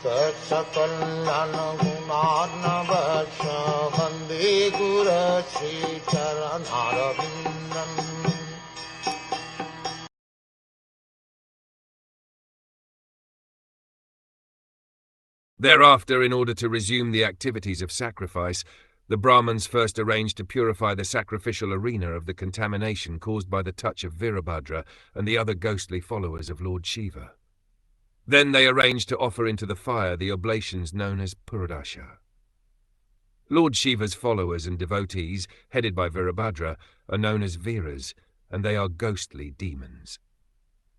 Saksakallan gunarnavasya Vande Guru Sri Charanarabindam. Thereafter, in order to resume the activities of sacrifice, the Brahmins first arranged to purify the sacrificial arena of the contamination caused by the touch of Virabhadra and the other ghostly followers of Lord Shiva. Then they arranged to offer into the fire the oblations known as Puradasha. Lord Shiva's followers and devotees, headed by Virabhadra, are known as Viras, and they are ghostly demons.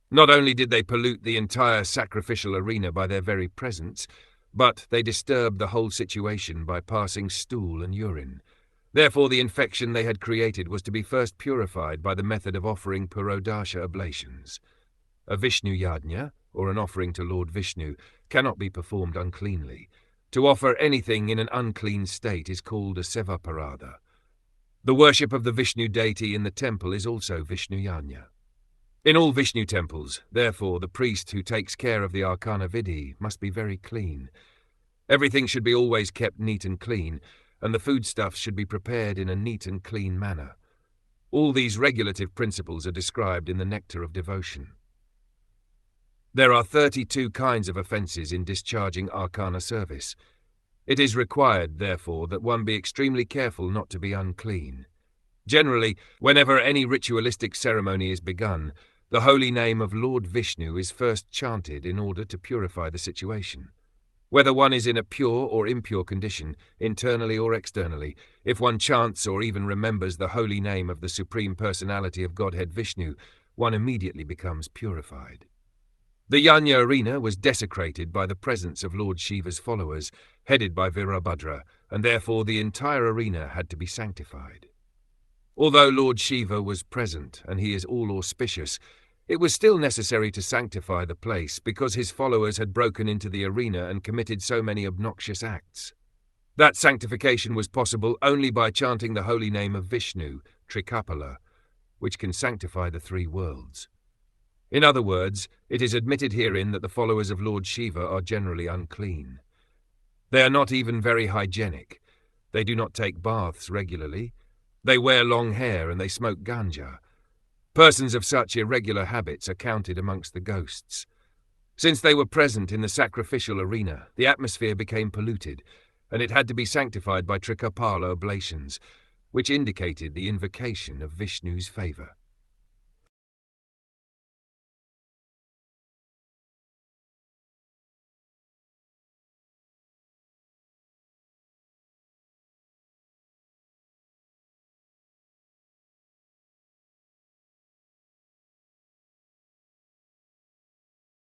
Not only did they pollute the entire sacrificial arena by their very presence, but they disturbed the whole situation by passing stool and urine. Therefore, the infection they had created was to be first purified by the method of offering Purodasha oblations. A Vishnu yajna, or an offering to Lord Vishnu, cannot be performed uncleanly. To offer anything in an unclean state is called a sevaparada. The worship of the Vishnu deity in the temple is also Vishnu yajna. In all Vishnu temples, therefore, the priest who takes care of the Arcana Vidhi must be very clean. Everything should be always kept neat and clean, and the foodstuffs should be prepared in a neat and clean manner. All these regulative principles are described in the Nectar of Devotion. There are 32 kinds of offences in discharging Arcana service. It is required, therefore, that one be extremely careful not to be unclean. Generally, whenever any ritualistic ceremony is begun, the holy name of Lord Vishnu is first chanted in order to purify the situation. Whether one is in a pure or impure condition, internally or externally, if one chants or even remembers the holy name of the Supreme Personality of Godhead Vishnu, one immediately becomes purified. The Yajna arena was desecrated by the presence of Lord Shiva's followers, headed by Virabhadra, and therefore the entire arena had to be sanctified. Although Lord Shiva was present and he is all auspicious, it was still necessary to sanctify the place because his followers had broken into the arena and committed so many obnoxious acts. That sanctification was possible only by chanting the holy name of Vishnu, Trikapala, which can sanctify the three worlds. In other words, it is admitted herein that the followers of Lord Shiva are generally unclean. They are not even very hygienic. They do not take baths regularly. They wear long hair and they smoke ganja. Persons of such irregular habits are counted amongst the ghosts. Since they were present in the sacrificial arena, the atmosphere became polluted, and it had to be sanctified by Trikapala oblations, which indicated the invocation of Vishnu's favour.